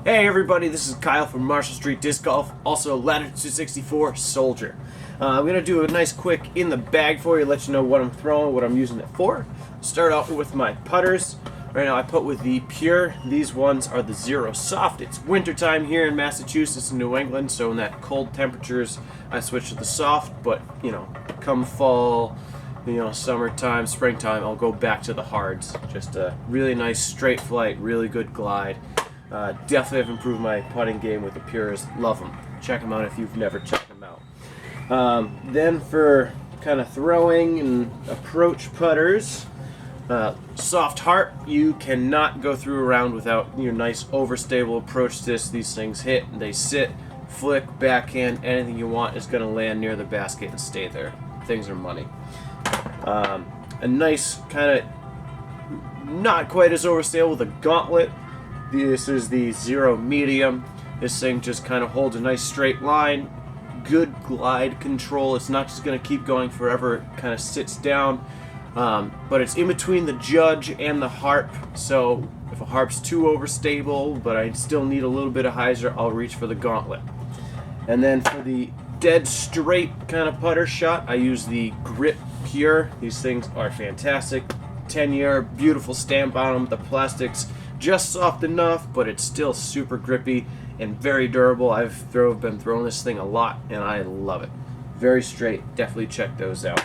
Hey everybody, this is Kyle from Marshall Street Disc Golf, also Latitude 64 Soldier. I'm going to do a nice quick in the bag for you, let you know what I'm throwing, what I'm using it for. Start out with my putters. Right now I put with the Pure. These ones are the Zero Soft. It's wintertime here in Massachusetts and New England, so in that cold temperatures I switch to the soft, but come fall, summertime, springtime, I'll go back to the hards. Just a really nice straight flight, really good glide. Definitely have improved my putting game with the Pures. Love them. Check them out if you've never checked them out. Then for kind of throwing and approach putters, soft heart. You cannot go through a round without your nice overstable approach disc. These things hit, they sit, flick, backhand, anything you want is going to land near the basket and stay there. Things are money. A nice kind of not quite as overstable with a gauntlet. This is the Zero Medium. This thing just kind of holds a nice straight line, good glide control. It's not just going to keep going forever. It kind of sits down, but it's in between the Judge and the Harp. So if a Harp's too overstable, but I still need a little bit of hyzer, I'll reach for the Gauntlet. And then for the dead straight kind of putter shot, I use the Grip Pure. These things are fantastic. 10-year, beautiful stamp on them. The plastic's just soft enough, but it's still super grippy and very durable. I've been throwing this thing a lot, and I love it. Very straight. Definitely check those out.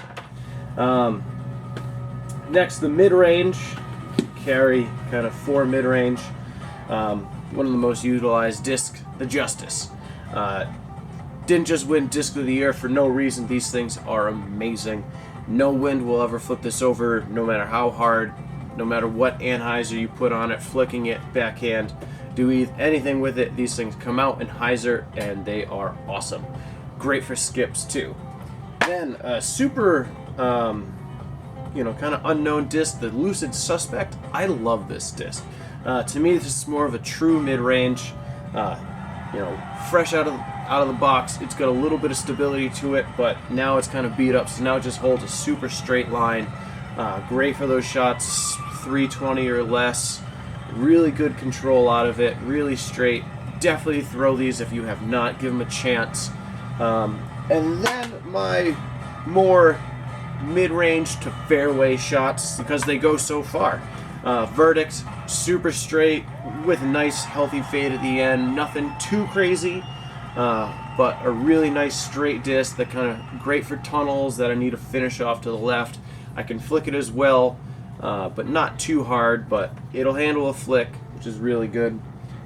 Next, the mid-range. Carry kind of 4 mid-range. One of the most utilized disc, the Justice. Didn't just win Disc of the Year for no reason. These things are amazing. No wind will ever flip this over, no matter how hard. No matter what anhyzer you put on it, flicking it, backhand, do anything with it, these things come out in hyzer and they are awesome. Great for skips too. Then a super, kind of unknown disc, the Lucid Suspect. I love this disc. To me, this is more of a true mid-range. Fresh out of the box. It's got a little bit of stability to it, but now it's kind of beat up, so now it just holds a super straight line. Great for those shots, 320 or less. Really good control out of it, really straight. Definitely throw these if you have not. Give them a chance. And then my more mid-range to fairway shots, because they go so far. Verdict, super straight with a nice healthy fade at the end. Nothing too crazy, but a really nice straight disc that kind of great for tunnels that I need to finish off to the left. I can flick it as well, but not too hard, but it'll handle a flick, which is really good.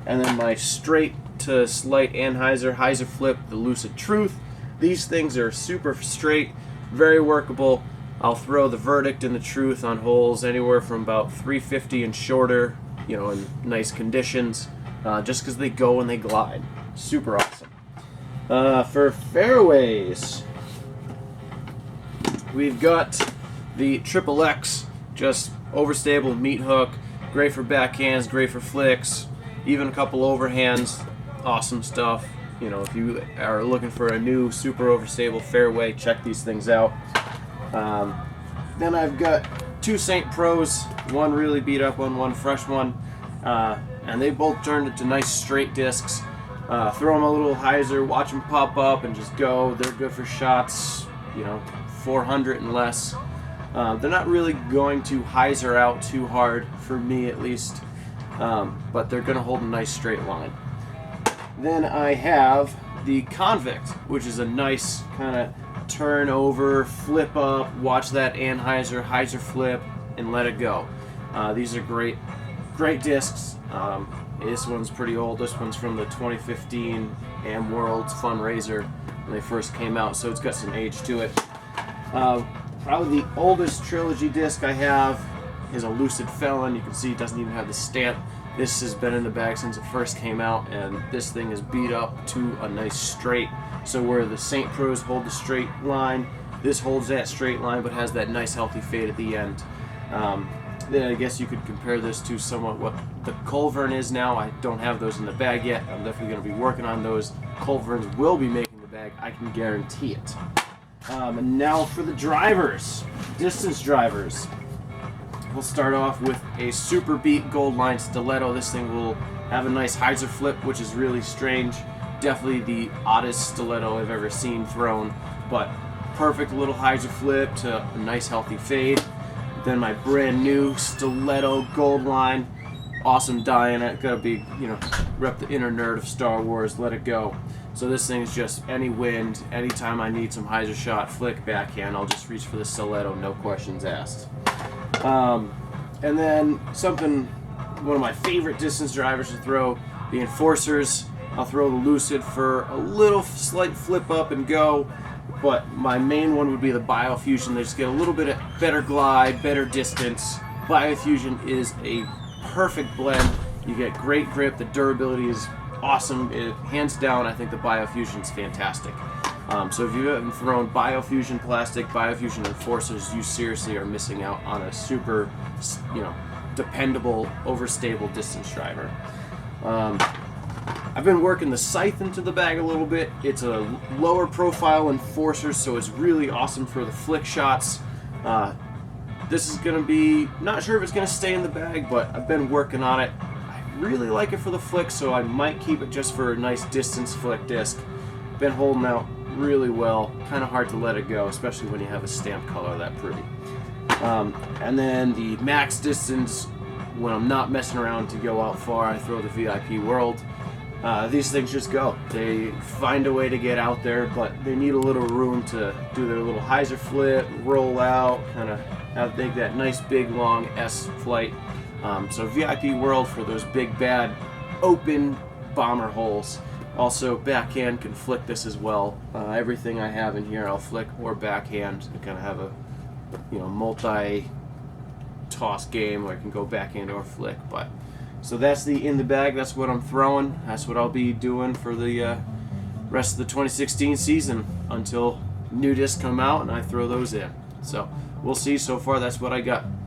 And then my straight to slight anhyzer, hyzer flip, the Lucid Truth. These things are super straight, very workable. I'll throw the Verdict and the Truth on holes anywhere from about 350 and shorter, in nice conditions, just because they go and they glide. Super awesome. For fairways, we've got the Triple X, just overstable meat hook, great for backhands, great for flicks, even a couple overhands, awesome stuff. If you are looking for a new super overstable fairway, check these things out. Then I've got 2 St. Pros, one really beat up one fresh one, and they both turned into nice straight discs. Throw them a little hyzer, watch them pop up and just go. They're good for shots, 400 and less. They're not really going to hyzer out too hard, for me at least, but they're going to hold a nice straight line. Then I have the Convict, which is a nice kind of turn over, flip up, watch that anhyzer, hyzer flip, and let it go. These are great discs. This one's pretty old. This one's from the 2015 Am Worlds fundraiser when they first came out, so it's got some age to it. Probably the oldest trilogy disc I have is a Lucid Felon. You can see it doesn't even have the stamp. This has been in the bag since it first came out, and this thing is beat up to a nice straight. So where the St. Pros hold the straight line, this holds that straight line but has that nice healthy fade at the end. Then I guess you could compare this to somewhat what the Culvern is now. I don't have those in the bag yet. I'm definitely going to be working on those. Culverns will be making the bag. I can guarantee it. And now for the drivers, distance drivers. We'll start off with a Super Beat Gold Line Stiletto. This thing will Have a nice hyzer flip, which is really strange. Definitely the oddest stiletto I've ever seen thrown, but perfect little hyzer flip to a nice healthy fade. Then my brand new stiletto gold line. Awesome die in it. Gotta be, rep the inner nerd of Star Wars, let it go. So this thing is just any wind, anytime I need some hyzer shot, flick, backhand, I'll just reach for the stiletto, no questions asked. And then one of my favorite distance drivers to throw, the Enforcers. I'll throw the Lucid for a little slight flip up and go, but my main one would be the Biofusion. They just get a little bit of better glide, better distance. Biofusion is a perfect blend. You get great grip, the durability is awesome. Hands down, I think the Biofusion is fantastic. So if you haven't thrown Biofusion plastic, Biofusion Enforcers, you seriously are missing out on a super, dependable, overstable distance driver. I've been working the Scythe into the bag a little bit. It's a lower profile Enforcer, so it's really awesome for the flick shots. This is going to be, not sure if it's going to stay in the bag, but I've been working on it. I really like it for the flick, so I might keep it just for a nice distance flick disc. Been holding out really well. Kind of hard to let it go, especially when you have a stamp color that pretty. And then the max distance, when I'm not messing around to go out far, I throw the VIP World. These things just go. They find a way to get out there, but they need a little room to do their little hyzer flip, roll out, kind of make that nice big long S flight. So VIP World for those big bad open bomber holes. Also backhand can flick this as well. Everything I have in here I'll flick or backhand to kind of have a multi toss game where I can go backhand or flick. But so that's the in the bag. That's what I'm throwing. That's what I'll be doing for the rest of the 2016 season until new discs come out and I throw those in. So we'll see. So far that's what I got.